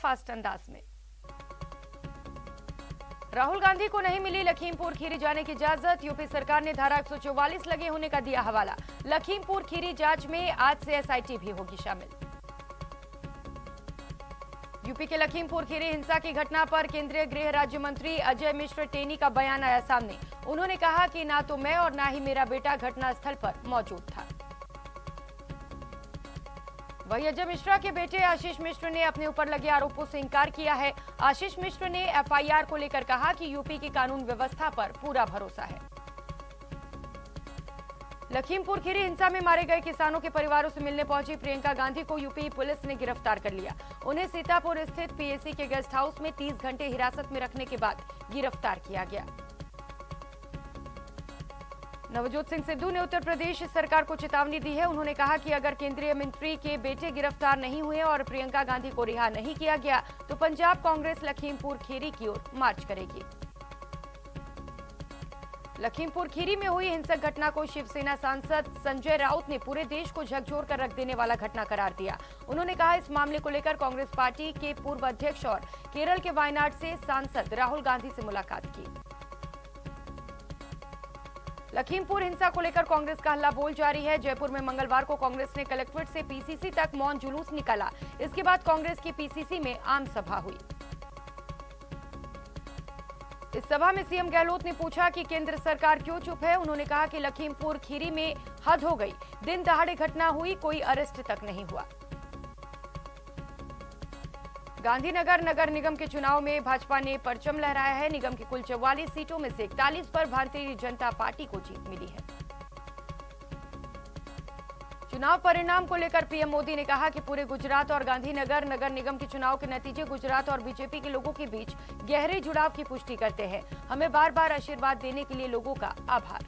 Fast अंदाज में। राहुल गांधी को नहीं मिली लखीमपुर खीरी जाने की इजाजत। यूपी सरकार ने धारा 144 लगे होने का दिया हवाला। लखीमपुर खीरी जांच में आज से एसआईटी भी होगी शामिल। यूपी के लखीमपुर खीरी हिंसा की घटना पर केंद्रीय गृह राज्य मंत्री अजय मिश्र टेनी का बयान आया सामने। उन्होंने कहा कि ना तो मैं और ना ही मेरा बेटा घटनास्थल पर मौजूद था। वहीं अजय मिश्रा के बेटे आशीष मिश्र ने अपने ऊपर लगे आरोपों से इंकार किया है। आशीष मिश्र ने एफआईआर को लेकर कहा कि यूपी की कानून व्यवस्था पर पूरा भरोसा है। लखीमपुर खीरी हिंसा में मारे गए किसानों के परिवारों से मिलने पहुंची प्रियंका गांधी को यूपी पुलिस ने गिरफ्तार कर लिया। उन्हें सीतापुर स्थित पीएसी के गेस्ट हाउस में 30 घंटे हिरासत में रखने के बाद गिरफ्तार किया गया। नवजोत सिंह सिद्धू ने उत्तर प्रदेश सरकार को चेतावनी दी है। उन्होंने कहा कि अगर केंद्रीय मंत्री के बेटे गिरफ्तार नहीं हुए और प्रियंका गांधी को रिहा नहीं किया गया तो पंजाब कांग्रेस लखीमपुर खीरी की ओर मार्च करेगी। लखीमपुर खीरी में हुई हिंसक घटना को शिवसेना सांसद संजय राउत ने पूरे देश को झकझोर कर रख देने वाला घटना करार दिया। उन्होंने कहा इस मामले को लेकर कांग्रेस पार्टी के पूर्व अध्यक्ष और केरल के वायनाड से सांसद राहुल गांधी से मुलाकात की। लखीमपुर हिंसा को लेकर कांग्रेस का हल्ला बोल जारी है। जयपुर में मंगलवार को कांग्रेस ने कलेक्ट्रेट से पीसीसी तक मौन जुलूस निकाला। इसके बाद कांग्रेस की पीसीसी में आम सभा हुई। इस सभा में सीएम गहलोत ने पूछा कि केंद्र सरकार क्यों चुप है। उन्होंने कहा कि लखीमपुर खीरी में हद हो गई, दिन दहाड़े घटना हुई, कोई अरेस्ट तक नहीं हुआ। गांधीनगर नगर निगम के चुनाव में भाजपा ने परचम लहराया है। निगम की कुल 44 सीटों में से 41 पर भारतीय जनता पार्टी को जीत मिली है। चुनाव परिणाम को लेकर पीएम मोदी ने कहा कि पूरे गुजरात और गांधीनगर नगर निगम के चुनाव के नतीजे गुजरात और बीजेपी के लोगों के बीच गहरे जुड़ाव की पुष्टि करते हैं। हमें बार बार आशीर्वाद देने के लिए लोगों का आभार।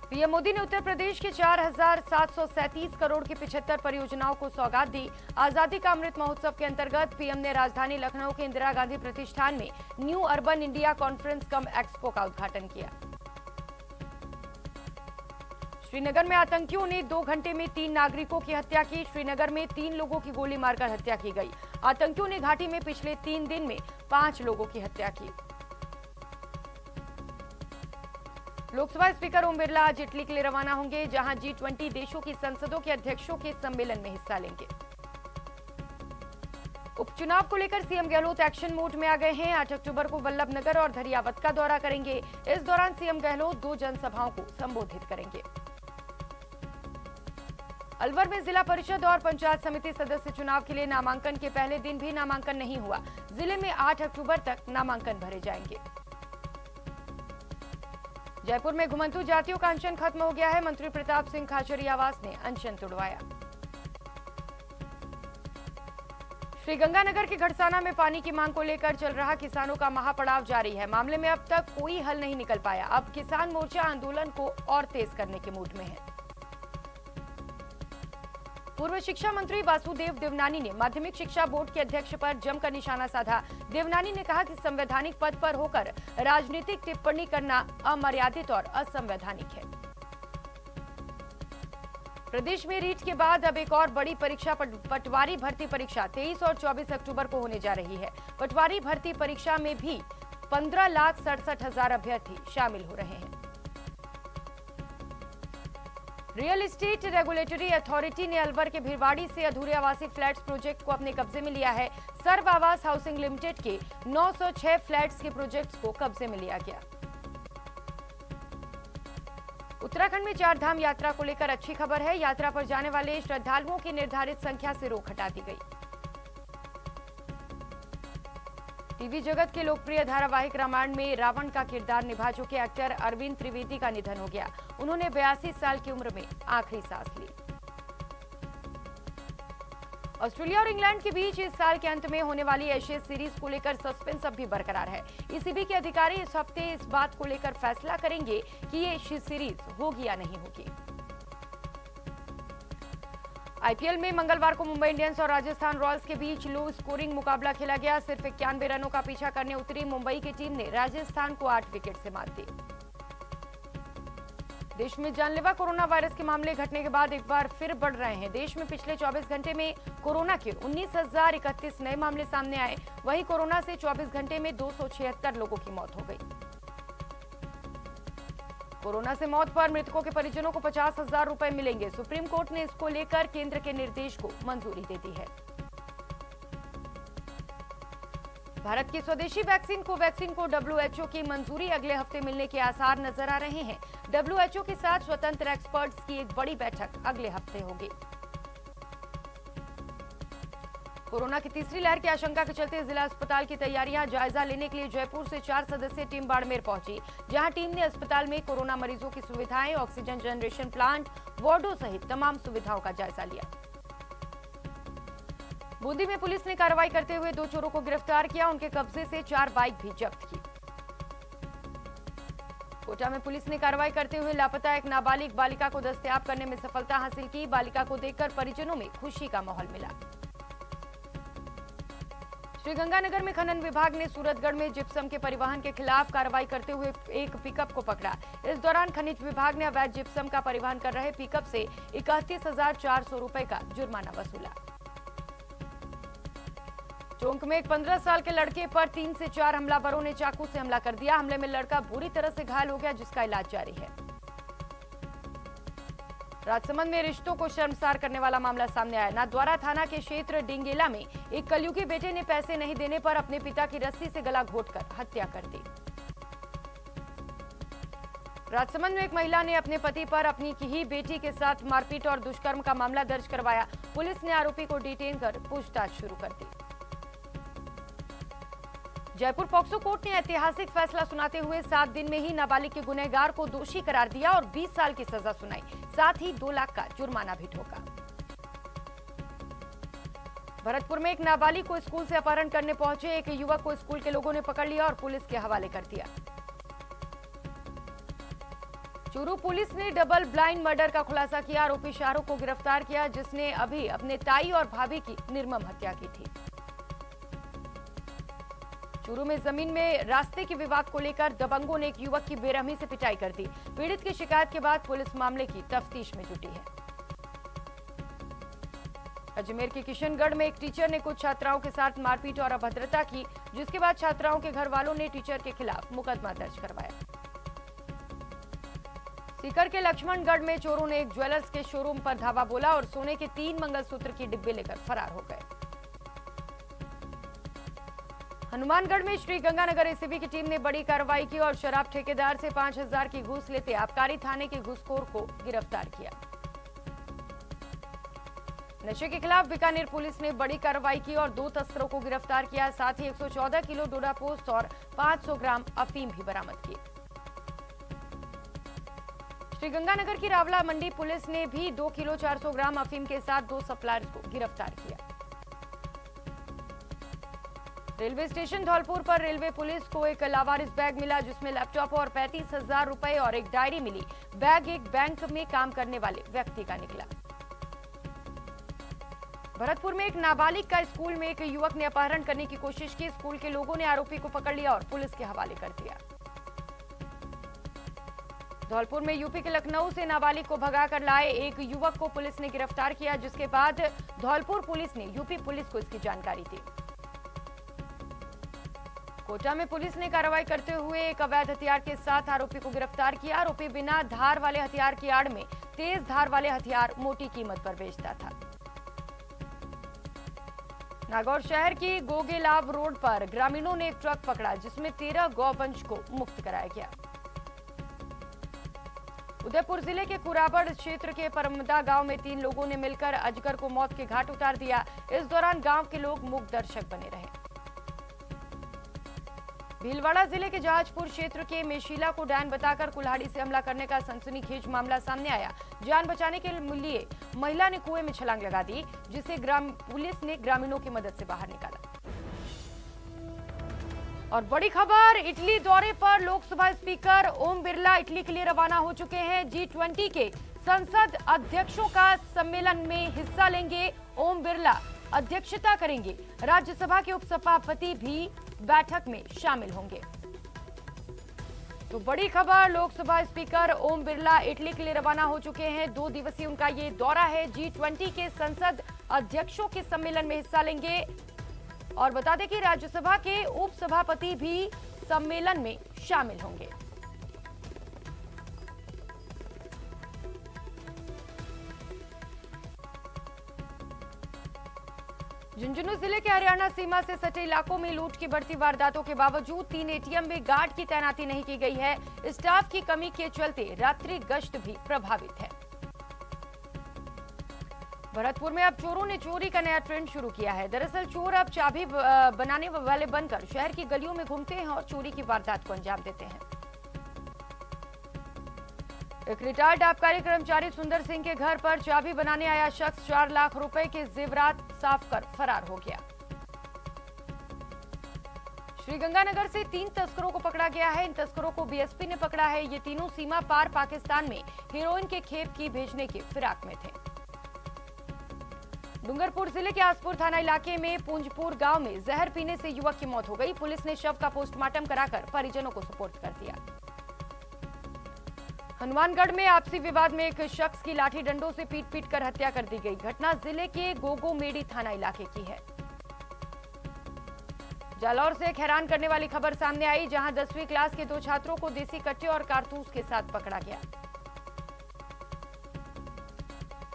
पीएम मोदी ने उत्तर प्रदेश के 4,737 करोड़ की 75 परियोजनाओं को सौगात दी। आजादी का अमृत महोत्सव के अंतर्गत पीएम ने राजधानी लखनऊ के इंदिरा गांधी प्रतिष्ठान में न्यू अर्बन इंडिया कॉन्फ्रेंस कम एक्सपो का उद्घाटन किया। श्रीनगर में आतंकियों ने 2 घंटे में 3 नागरिकों की हत्या की। श्रीनगर में 3 लोगों की गोली मारकर हत्या की गई। आतंकियों ने घाटी में पिछले 3 दिन में 5 लोगों की हत्या की। लोकसभा स्पीकर ओम बिरला आज इटली के लिए रवाना होंगे, जहां G20 देशों की संसदों के अध्यक्षों के सम्मेलन में हिस्सा लेंगे। उपचुनाव को लेकर सीएम गहलोत एक्शन मोड में आ गए हैं। 8 अक्टूबर को वल्लभनगर और धरियावत का दौरा करेंगे। इस दौरान सीएम गहलोत 2 जनसभाओं को संबोधित करेंगे। अलवर में जिला परिषद और पंचायत समिति सदस्य चुनाव के लिए नामांकन के पहले दिन भी नामांकन नहीं हुआ। जिले में 8 अक्टूबर तक नामांकन भरे जाएंगे। जयपुर में घुमंतु जातियों का अनशन खत्म हो गया है। मंत्री प्रताप सिंह खाचरियावास ने अनशन तुड़वाया। श्रीगंगानगर के घड़साना में पानी की मांग को लेकर चल रहा किसानों का महापड़ाव जारी है। मामले में अब तक कोई हल नहीं निकल पाया। अब किसान मोर्चा आंदोलन को और तेज करने के मूड में है। पूर्व शिक्षा मंत्री वासुदेव देवनानी ने माध्यमिक शिक्षा बोर्ड के अध्यक्ष पर जमकर निशाना साधा। देवनानी ने कहा कि संवैधानिक पद पर होकर राजनीतिक टिप्पणी करना अमर्यादित और असंवैधानिक है। प्रदेश में रीट के बाद अब एक और बड़ी परीक्षा पटवारी भर्ती परीक्षा 23 और 24 अक्टूबर को होने जा रही है। पटवारी भर्ती परीक्षा में भी 15,67,000 अभ्यर्थी शामिल हो रहे हैं। रियल एस्टेट रेगुलेटरी अथॉरिटी ने अलवर के भिवाड़ी से अधूरे आवासीय फ्लैट्स प्रोजेक्ट को अपने कब्जे में लिया है। सर्व आवास हाउसिंग लिमिटेड के 906 फ्लैट्स के प्रोजेक्ट्स को कब्जे में लिया गया। उत्तराखंड में 4 धाम यात्रा को लेकर अच्छी खबर है। यात्रा पर जाने वाले श्रद्धालुओं की निर्धारित संख्या से रोक हटा दी गई। टीवी जगत के लोकप्रिय धारावाहिक रामायण में रावण का किरदार निभा चुके एक्टर अरविंद त्रिवेदी का निधन हो गया। उन्होंने 82 साल की उम्र में आखिरी सांस ली। ऑस्ट्रेलिया और इंग्लैंड के बीच इस साल के अंत में होने वाली एशेज सीरीज को लेकर सस्पेंस अब भी बरकरार है। ईसीबी के अधिकारी इस हफ्ते इस बात को लेकर फैसला करेंगे कि ये सीरीज होगी या नहीं होगी। आईपीएल में मंगलवार को मुंबई इंडियंस और राजस्थान रॉयल्स के बीच लो स्कोरिंग मुकाबला खेला गया। सिर्फ 91 रनों का पीछा करने उतरी मुंबई की टीम ने राजस्थान को 8 विकेट से मात दी। देश में जानलेवा कोरोना वायरस के मामले घटने के बाद एक बार फिर बढ़ रहे हैं। देश में पिछले 24 घंटे में कोरोना के 19,031 नए मामले सामने आए। वहीं कोरोना से 24 घंटे में 276 लोगों की मौत हो गई। कोरोना से मौत पर मृतकों के परिजनों को 50,000 रुपए मिलेंगे। सुप्रीम कोर्ट ने इसको लेकर केंद्र के निर्देश को मंजूरी दे दी है। भारत की स्वदेशी वैक्सीन को WHO की मंजूरी अगले हफ्ते मिलने के आसार नजर आ रहे हैं। WHO के साथ स्वतंत्र एक्सपर्ट्स की एक बड़ी बैठक अगले हफ्ते होगी। कोरोना की तीसरी लहर की आशंका के चलते जिला अस्पताल की तैयारियां जायजा लेने के लिए जयपुर से 4 सदस्यीय टीम बाड़मेर पहुंची, जहां टीम ने अस्पताल में कोरोना मरीजों की सुविधाएं, ऑक्सीजन जनरेशन प्लांट, वार्डों सहित तमाम सुविधाओं का जायजा लिया। बूंदी में पुलिस ने कार्रवाई करते हुए 2 चोरों को गिरफ्तार किया। उनके कब्जे से 4 बाइक भी जब्त की। कोटा में पुलिस ने कार्रवाई करते हुए लापता एक नाबालिग बालिका को दस्तयाब करने में सफलता हासिल की। बालिका को देखकर परिजनों में खुशी का माहौल मिला। श्रीगंगानगर में खनन विभाग ने सूरतगढ़ में जिप्सम के परिवहन के खिलाफ कार्रवाई करते हुए एक पिकअप को पकड़ा। इस दौरान खनिज विभाग ने अवैध जिप्सम का परिवहन कर रहे पिकअप से 31,400 रुपए का जुर्माना वसूला। टोंक में एक 15 साल के लड़के पर 3 से 4 हमलावरों ने चाकू से हमला कर दिया। हमले में लड़का बुरी तरह से घायल हो गया, जिसका इलाज जारी है। राजसमंद में रिश्तों को शर्मसार करने वाला मामला सामने आया। नाथद्वारा थाना के क्षेत्र डिंगेला में एक कलयुगी बेटे ने पैसे नहीं देने पर अपने पिता की रस्सी से गला घोंटकर हत्या कर दी। राजसमंद में एक महिला ने अपने पति पर अपनी ही बेटी के साथ मारपीट और दुष्कर्म का मामला दर्ज करवाया। पुलिस ने आरोपी को डिटेन कर पूछताछ शुरू कर दी। जयपुर पॉक्सो कोर्ट ने ऐतिहासिक फैसला सुनाते हुए 7 दिन में ही नाबालिग के गुनहगार को दोषी करार दिया और 20 साल की सजा सुनाई। साथ ही 2 लाख का जुर्माना भी ठोका। भरतपुर में एक नाबालिग को स्कूल से अपहरण करने पहुंचे एक युवक को स्कूल के लोगों ने पकड़ लिया और पुलिस के हवाले कर दिया। चूरू पुलिस ने डबल ब्लाइंड मर्डर का खुलासा किया। आरोपी शाहरुख को गिरफ्तार किया, जिसने अभी अपने ताई और भाभी की निर्मम हत्या की थी। चूरू में जमीन में रास्ते के विवाद को लेकर दबंगों ने एक युवक की बेरहमी से पिटाई कर दी। पीड़ित की शिकायत के बाद पुलिस मामले की तफ्तीश में जुटी है। अजमेर के किशनगढ़ में एक टीचर ने कुछ छात्राओं के साथ मारपीट और अभद्रता की, जिसके बाद छात्राओं के घर वालों ने टीचर के खिलाफ मुकदमा दर्ज करवाया। सीकर के लक्ष्मणगढ़ में चोरों ने एक ज्वेलर्स के शोरूम पर धावा बोला और सोने के 3 मंगलसूत्र की डिब्बे लेकर फरार हो गए। हनुमानगढ़ में श्री गंगानगर एसीबी की टीम ने बड़ी कार्रवाई की और शराब ठेकेदार से 5,000 की घूस लेते आबकारी थाने के घूसखोर को गिरफ्तार किया। नशे के खिलाफ बीकानेर पुलिस ने बड़ी कार्रवाई की और 2 तस्करों को गिरफ्तार किया। साथ ही 114 किलो डोडा पोस्ट और 500 ग्राम अफीम भी बरामद की। श्रीगंगानगर की रावला मंडी पुलिस ने भी 2 किलो 400 ग्राम अफीम के साथ 2 सप्लायर्स को गिरफ्तार किया। रेलवे स्टेशन धौलपुर पर रेलवे पुलिस को एक लावारिस बैग मिला, जिसमें लैपटॉप और 35,000 रुपए और एक डायरी मिली। बैग एक बैंक में काम करने वाले व्यक्ति का निकला। भरतपुर में एक नाबालिग का स्कूल में एक युवक ने अपहरण करने की कोशिश की। स्कूल के लोगों ने आरोपी को पकड़ लिया और पुलिस के हवाले कर दिया। धौलपुर में यूपी के लखनऊ से नाबालिग को भगाकर लाए एक युवक को पुलिस ने गिरफ्तार किया, जिसके बाद धौलपुर पुलिस ने यूपी पुलिस को इसकी जानकारी दी। कोटा में पुलिस ने कार्रवाई करते हुए एक अवैध हथियार के साथ आरोपी को गिरफ्तार किया। आरोपी बिना धार वाले हथियार की आड़ में तेज धार वाले हथियार मोटी कीमत पर बेचता था। नागौर शहर की गोगेलाव रोड पर ग्रामीणों ने एक ट्रक पकड़ा, जिसमें 13 गौवंश को मुक्त कराया गया। उदयपुर जिले के कुराबड़ क्षेत्र के परमदा गांव में 3 लोगों ने मिलकर अजगर को मौत के घाट उतार दिया। इस दौरान गांव के लोग मूक दर्शक बने रहे। भीलवाड़ा जिले के जहाजपुर क्षेत्र के मेशीला को डैन बताकर कुल्हाड़ी से हमला करने का सनसनीखेज मामला सामने आया। जान बचाने के लिए महिला ने कुएं में छलांग लगा दी, जिसे पुलिस ने ग्रामीणों की मदद से बाहर निकाला। और बड़ी खबर, इटली दौरे पर लोकसभा स्पीकर ओम बिरला इटली के लिए रवाना हो चुके हैं। G20 के संसद अध्यक्षों का सम्मेलन में हिस्सा लेंगे। ओम बिरला अध्यक्षता करेंगे। राज्यसभा के उपसभापति भी बैठक में शामिल होंगे। तो बड़ी खबर, लोकसभा स्पीकर ओम बिरला इटली के लिए रवाना हो चुके हैं। 2 दिवसीय उनका ये दौरा है। G20 के संसद अध्यक्षों के सम्मेलन में हिस्सा लेंगे और बता दें कि राज्यसभा के उपसभापति भी सम्मेलन में शामिल होंगे। झुंझुनू जिले के हरियाणा सीमा से सटे इलाकों में लूट की बढ़ती वारदातों के बावजूद 3 एटीएम में गार्ड की तैनाती नहीं की गई है। स्टाफ की कमी के चलते रात्रि गश्त भी प्रभावित है। भरतपुर में अब चोरों ने चोरी का नया ट्रेंड शुरू किया है। दरअसल चोर अब चाबी बनाने वाले बनकर शहर की गलियों में घूमते हैं और चोरी की वारदात को अंजाम देते हैं। एक रिटायर्ड आबकारी कर्मचारी सुंदर सिंह के घर पर चाबी बनाने आया शख्स 4 लाख रुपए के जेवरात साफ कर फरार हो गया। श्रीगंगानगर से 3 तस्करों को पकड़ा गया है। इन तस्करों को बीएसपी ने पकड़ा है। ये तीनों सीमा पार पाकिस्तान में हेरोइन के खेप की भेजने की फिराक में थे। डूंगरपुर जिले के आसपुर थाना इलाके में पुंजपुर गांव में जहर पीने से युवक की मौत हो गई। पुलिस ने शव का पोस्टमार्टम कराकर परिजनों को सुपुर्द कर दिया। हनुमानगढ़ में आपसी विवाद में एक शख्स की लाठी डंडों से पीट कर हत्या कर दी गई। घटना जिले के गोगोमेड़ी थाना इलाके की है। जालौर से एक हैरान करने वाली खबर सामने आई, जहां 10वीं क्लास के 2 छात्रों को देसी कट्टे और कारतूस के साथ पकड़ा गया।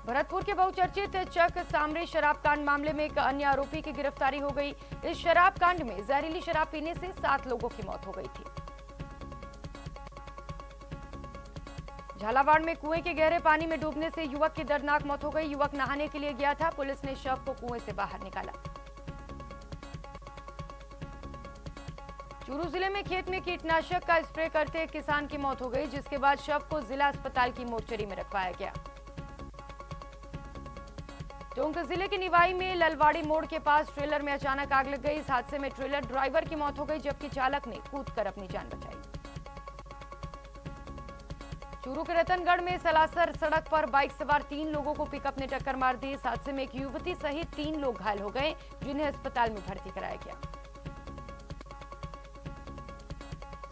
भरतपुर के बहुचर्चित चक सामरी शराब कांड मामले में एक अन्य आरोपी की गिरफ्तारी हो गई। इस शराब कांड में जहरीली शराब पीने से 7 लोगों की मौत हो गई थी। झालावाड़ में कुएं के गहरे पानी में डूबने से युवक की दर्दनाक मौत हो गई। युवक नहाने के लिए गया था। पुलिस ने शव को कुएं से बाहर निकाला। चूरू जिले में खेत में कीटनाशक का स्प्रे करते एक किसान की मौत हो गई, जिसके बाद शव को जिला अस्पताल की मोर्चरी में रखवाया गया। टोंक जिले के निवाई में ललवाड़ी मोड़ के पास ट्रेलर में अचानक आग लग गई। इस हादसे में ट्रेलर ड्राइवर की मौत हो गई, जबकि चालक ने कूदकर अपनी जान बचाई। चूरू के रतनगढ़ में सलासर सड़क पर बाइक सवार 3 लोगों को पिकअप ने टक्कर मार दी। इस हादसे में एक युवती सहित 3 लोग घायल हो गए, जिन्हें अस्पताल में भर्ती कराया गया।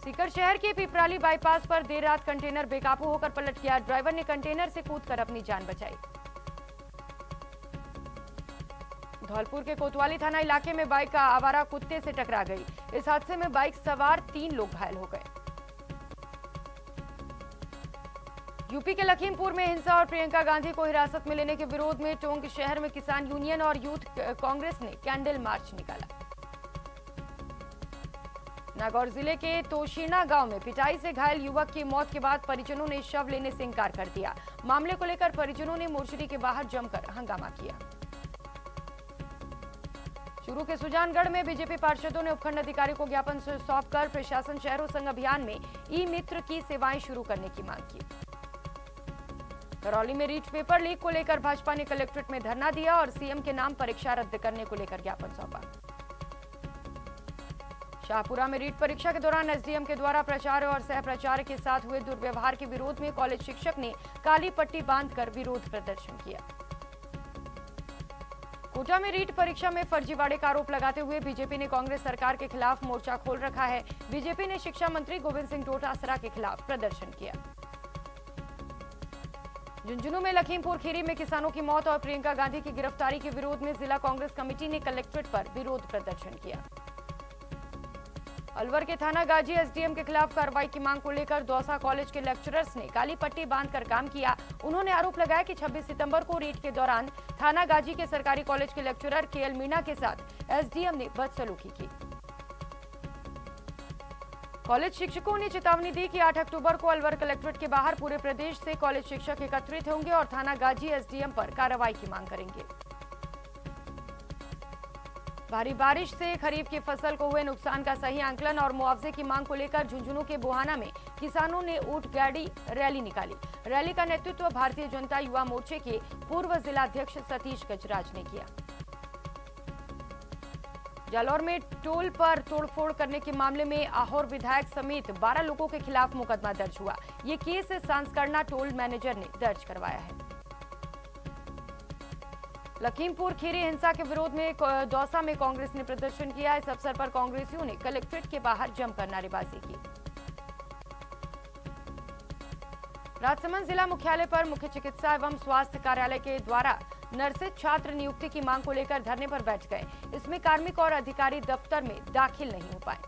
सीकर शहर के पिपराली बाईपास पर देर रात कंटेनर बेकाबू होकर पलट गया। ड्राइवर ने कंटेनर से कूदकर अपनी जान बचाई। धौलपुर के कोतवाली थाना इलाके में बाइक का आवारा कुत्ते से टकरा गई। इस हादसे में बाइक सवार 3 लोग घायल हो गए। यूपी के लखीमपुर में हिंसा और प्रियंका गांधी को हिरासत में लेने के विरोध में टोंक शहर में किसान यूनियन और यूथ कांग्रेस ने कैंडल मार्च निकाला। नागौर जिले के तोशीना गांव में पिटाई से घायल युवक की मौत के बाद परिजनों ने शव लेने से इंकार कर दिया। मामले को लेकर परिजनों ने मोर्चरी के बाहर जमकर हंगामा किया। चूरू के सुजानगढ़ में बीजेपी पार्षदों ने उपखंड अधिकारी को ज्ञापन सौंपकर प्रशासन शहरों संघ अभियान में ई मित्र की सेवाएं शुरू करने की मांग की। करौली में रीट पेपर लीक को लेकर भाजपा ने कलेक्ट्रेट में धरना दिया और सीएम के नाम परीक्षा रद्द करने को लेकर ज्ञापन सौंपा। शाहपुरा में रीट परीक्षा के दौरान एसडीएम के द्वारा प्राचार्य और सह प्राचार्य के साथ हुए दुर्व्यवहार के विरोध में कॉलेज शिक्षक ने काली पट्टी बांधकर विरोध प्रदर्शन किया। कोटा में रीट परीक्षा में फर्जीवाड़े का आरोप लगाते हुए बीजेपी ने कांग्रेस सरकार के खिलाफ मोर्चा खोल रखा है। बीजेपी ने शिक्षा मंत्री गोविंद सिंह डोटासरा के खिलाफ प्रदर्शन किया। झुंझुनू में लखीमपुर खीरी में किसानों की मौत और प्रियंका गांधी की गिरफ्तारी के विरोध में जिला कांग्रेस कमेटी ने कलेक्ट्रेट पर विरोध प्रदर्शन किया। अलवर के थाना गाजी एसडीएम के खिलाफ कार्रवाई की मांग को लेकर दौसा कॉलेज के लेक्चरर्स ने काली पट्टी बांधकर काम किया। उन्होंने आरोप लगाया कि 26 सितंबर को रीट के दौरान थाना गाजी के सरकारी कॉलेज के लेक्चरर केएल मीणा के साथ एसडीएम ने बदसलूकी की। कॉलेज शिक्षकों ने चेतावनी दी कि 8 अक्टूबर को अलवर कलेक्ट्रेट के बाहर पूरे प्रदेश से कॉलेज शिक्षक एकत्रित होंगे और थाना गाजी एसडीएम पर कार्रवाई की मांग करेंगे। भारी बारिश से खरीफ की फसल को हुए नुकसान का सही आंकलन और मुआवजे की मांग को लेकर झुंझुनू के बुहाना में किसानों ने ऊंट गाड़ी रैली निकाली। रैली का नेतृत्व भारतीय जनता युवा मोर्चे के पूर्व जिलाध्यक्ष सतीश गजराज ने किया। जालौर में टोल पर तोड़फोड़ करने के मामले में आहोर विधायक समेत 12 लोगों के खिलाफ मुकदमा दर्ज हुआ। ये केस सांसकरना टोल मैनेजर ने दर्ज करवाया है। लखीमपुर खीरी हिंसा के विरोध में दौसा में कांग्रेस ने प्रदर्शन किया। इस अवसर पर कांग्रेसियों ने कलेक्ट्रेट के बाहर जमकर नारेबाजी की। राजसमंद जिला मुख्यालय पर मुख्य चिकित्सा एवं स्वास्थ्य कार्यालय के द्वारा नर्सित छात्र नियुक्ति की मांग को लेकर धरने पर बैठ गए। इसमें कार्मिक और अधिकारी दफ्तर में दाखिल नहीं हो पाए।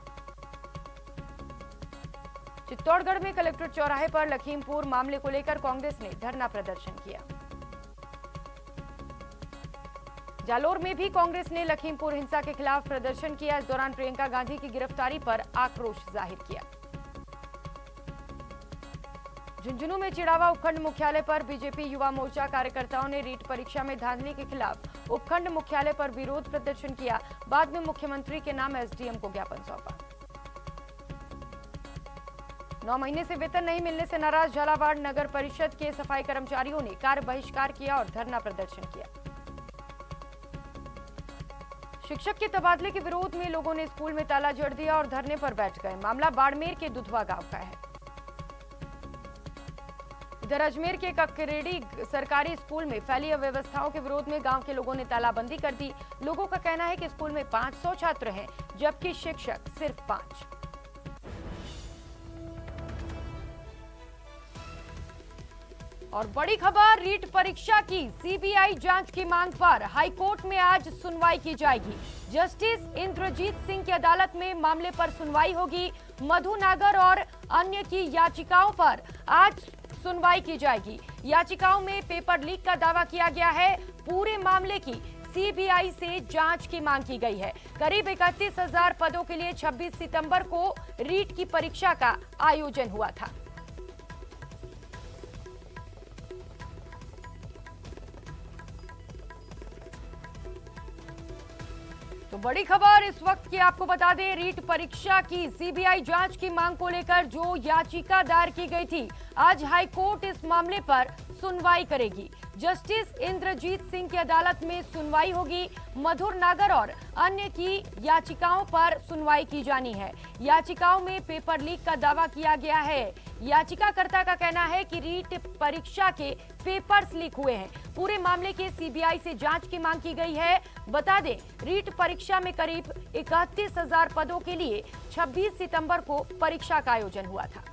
चित्तौड़गढ़ में कलेक्ट्रेट चौराहे पर लखीमपुर मामले को लेकर कांग्रेस ने धरना प्रदर्शन किया। जालोर में भी कांग्रेस ने लखीमपुर हिंसा के खिलाफ प्रदर्शन किया। इस दौरान प्रियंका गांधी की गिरफ्तारी पर आक्रोश जाहिर किया। झुंझुनू में चिड़ावा उपखंड मुख्यालय पर बीजेपी युवा मोर्चा कार्यकर्ताओं ने रीट परीक्षा में धांधली के खिलाफ उपखंड मुख्यालय पर विरोध प्रदर्शन किया। बाद में मुख्यमंत्री के नाम एसडीएम को ज्ञापन सौंपा। 9 महीने से वेतन नहीं मिलने से नाराज झालावाड़ नगर परिषद के सफाई कर्मचारियों ने कार्य बहिष्कार किया और धरना प्रदर्शन किया। शिक्षक के तबादले के विरोध में लोगों ने स्कूल में ताला जड़ दिया और धरने पर बैठ गए। मामला बाड़मेर के दुधवा गांव का है। इधर अजमेर के ककरेड़ी सरकारी स्कूल में फैली अव्यवस्थाओं के विरोध में गांव के लोगों ने तालाबंदी कर दी। लोगों का कहना है कि स्कूल में 500 छात्र हैं, जबकि शिक्षक सिर्फ 5। और बड़ी खबर, रीट परीक्षा की सीबीआई जांच की मांग पर हाईकोर्ट में आज सुनवाई की जाएगी। जस्टिस इंद्रजीत सिंह की अदालत में मामले पर सुनवाई होगी। मधु नागर और अन्य की याचिकाओं पर आज सुनवाई की जाएगी। याचिकाओं में पेपर लीक का दावा किया गया है। पूरे मामले की सीबीआई से जांच की मांग की गई है। करीब 31,000 पदों के लिए 26 सितंबर को रीट की परीक्षा का आयोजन हुआ था। तो बड़ी खबर इस वक्त की आपको बता दें, रीट परीक्षा की सीबीआई जांच की मांग को लेकर जो याचिका दायर की गई थी, आज हाईकोर्ट इस मामले पर सुनवाई करेगी। जस्टिस इंद्रजीत सिंह की अदालत में सुनवाई होगी। मधुर नागर और अन्य की याचिकाओं पर सुनवाई की जानी है। याचिकाओं में पेपर लीक का दावा किया गया है। याचिकाकर्ता का कहना है कि रीट परीक्षा के पेपर्स लीक हुए हैं। पूरे मामले के सीबीआई से जांच की मांग की गई है। बता दें, रीट परीक्षा में करीब 31,000 पदों के लिए 26 सितंबर को परीक्षा का आयोजन हुआ था।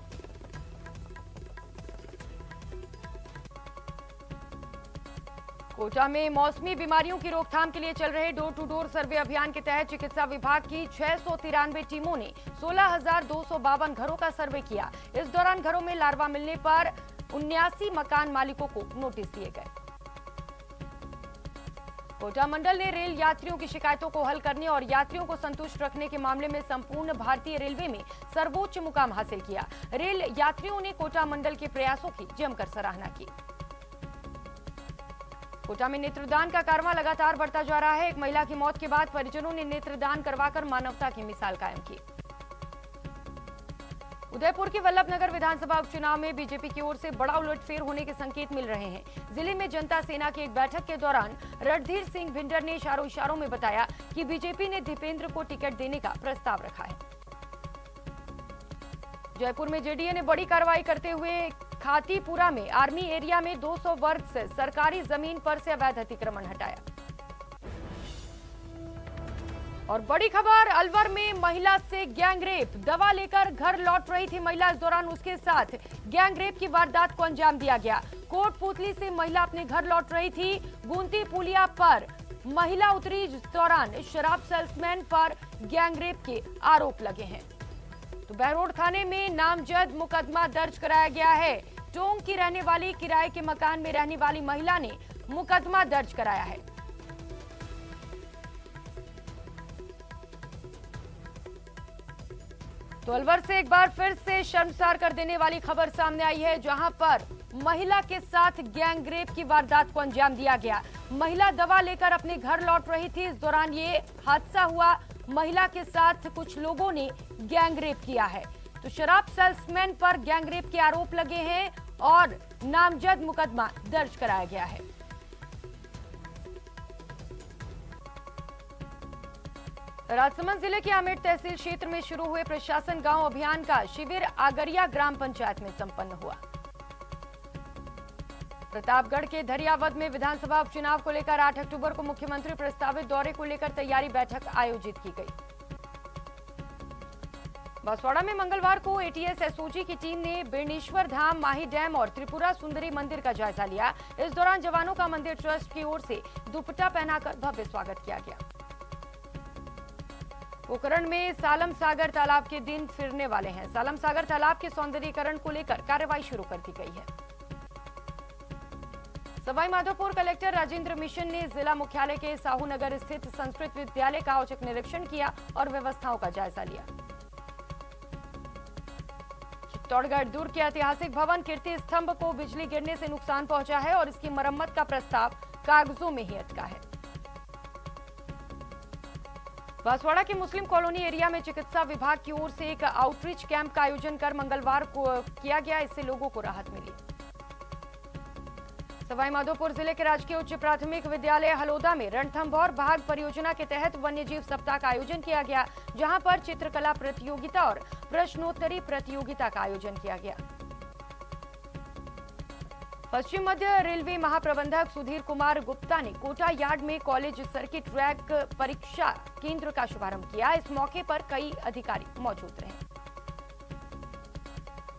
कोटा में मौसमी बीमारियों की रोकथाम के लिए चल रहे डोर टू डोर सर्वे अभियान के तहत चिकित्सा विभाग की 693 टीमों ने 16,252 घरों का सर्वे किया। इस दौरान घरों में लार्वा मिलने पर 79 मकान मालिकों को नोटिस दिए गए। कोटा मंडल ने रेल यात्रियों की शिकायतों को हल करने और यात्रियों को संतुष्ट रखने के मामले में संपूर्ण भारतीय रेलवे में सर्वोच्च मुकाम हासिल किया। रेल यात्रियों ने कोटा मंडल के प्रयासों की जमकर सराहना की। कोटा में नेत्रदान का कारवां लगातार बढ़ता जा रहा है। एक महिला की मौत के बाद परिजनों ने नेत्रदान करवाकर मानवता की मिसाल कायम की। उदयपुर के वल्लभनगर विधानसभा उपचुनाव में बीजेपी की ओर से बड़ा उलटफेर होने के संकेत मिल रहे हैं। जिले में जनता सेना की एक बैठक के दौरान रणधीर सिंह भिंडर ने इशारों में बताया कि बीजेपी ने दीपेंद्र को टिकट देने का प्रस्ताव रखा है। जयपुर में जेडीए ने बड़ी कार्रवाई करते हुए खातीपुरा में आर्मी एरिया में 200 वर्ग से सरकारी जमीन पर से अवैध अतिक्रमण हटाया। और बड़ी खबर, अलवर में महिला से गैंगरेप। दवा लेकर घर लौट रही थी महिला, इस दौरान उसके साथ गैंगरेप की वारदात को अंजाम दिया गया। कोटपुतली से महिला अपने घर लौट रही थी। गुंती पुलिया पर महिला उतरी, इस दौरान शराब सेल्समैन पर गैंगरेप के आरोप लगे हैं। तो बहरोड थाने में नामजद मुकदमा दर्ज कराया गया है। टोंक की रहने वाली किराए के मकान में रहने वाली महिला ने मुकदमा दर्ज कराया है। तो अलवर से एक बार फिर से शर्मसार कर देने वाली खबर सामने आई है, जहां पर महिला के साथ गैंगरेप की वारदात को अंजाम दिया गया। महिला दवा लेकर अपने घर लौट रही थी, इस दौरान ये हादसा हुआ। महिला के साथ कुछ लोगों ने गैंगरेप किया है। तो शराब सेल्समैन पर गैंगरेप के आरोप लगे हैं और नामजद मुकदमा दर्ज कराया गया है। राजसमंद जिले के आमेर तहसील क्षेत्र में शुरू हुए प्रशासन गांव अभियान का शिविर आगरिया ग्राम पंचायत में संपन्न हुआ। प्रतापगढ़ के धरियावद में विधानसभा उपचुनाव को लेकर 8 अक्टूबर को मुख्यमंत्री प्रस्तावित दौरे को लेकर तैयारी बैठक आयोजित की गई। बांसवाड़ा में मंगलवार को एटीएस एसओजी की टीम ने बेणेश्वर धाम, माही डैम और त्रिपुरा सुंदरी मंदिर का जायजा लिया। इस दौरान जवानों का मंदिर ट्रस्ट की ओर से दुपट्टा पहनाकर भव्य स्वागत किया गया। पोखरण में सालम सागर तालाब के दिन फिरने वाले हैं। सालम सागर तालाब के सौंदर्यीकरण को लेकर कार्रवाई शुरू कर दी गई है। सवाई माधोपुर कलेक्टर राजेंद्र मिशन ने जिला मुख्यालय के साहू नगर स्थित संस्कृत विद्यालय का औचक निरीक्षण किया और व्यवस्थाओं का जायजा लिया। चित्तौड़गढ़ दुर्ग के ऐतिहासिक भवन कीर्ति स्तंभ को बिजली गिरने से नुकसान पहुंचा है और इसकी मरम्मत का प्रस्ताव कागजों में ही अटका है। बांसवाड़ा के मुस्लिम कॉलोनी एरिया में चिकित्सा विभाग की ओर से एक आउटरीच कैंप का आयोजन कर मंगलवार को किया गया। इससे लोगों को राहत मिली। सवाई माधोपुर जिले के राजकीय उच्च प्राथमिक विद्यालय हलोदा में रणथंभौर बाघ परियोजना के तहत वन्यजीव सप्ताह का आयोजन किया गया, जहां पर चित्रकला प्रतियोगिता और प्रश्नोत्तरी प्रतियोगिता का आयोजन किया गया। पश्चिम मध्य रेलवे महाप्रबंधक सुधीर कुमार गुप्ता ने कोटा यार्ड में कॉलेज सर्किट ट्रैक परीक्षा केंद्र का शुभारंभ किया। इस मौके पर कई अधिकारी मौजूद रहे।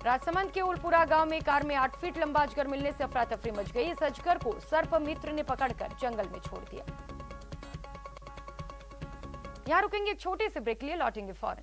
राजसमंद के उलपुरा गांव में कार में 8 फीट लंबा अजगर मिलने से अफरा तफरी मच गई। इस अजगर को सर्प मित्र ने पकड़कर जंगल में छोड़ दिया। यहां रुकेंगे, एक छोटे से ब्रेक लिए लौटेंगे फौरन।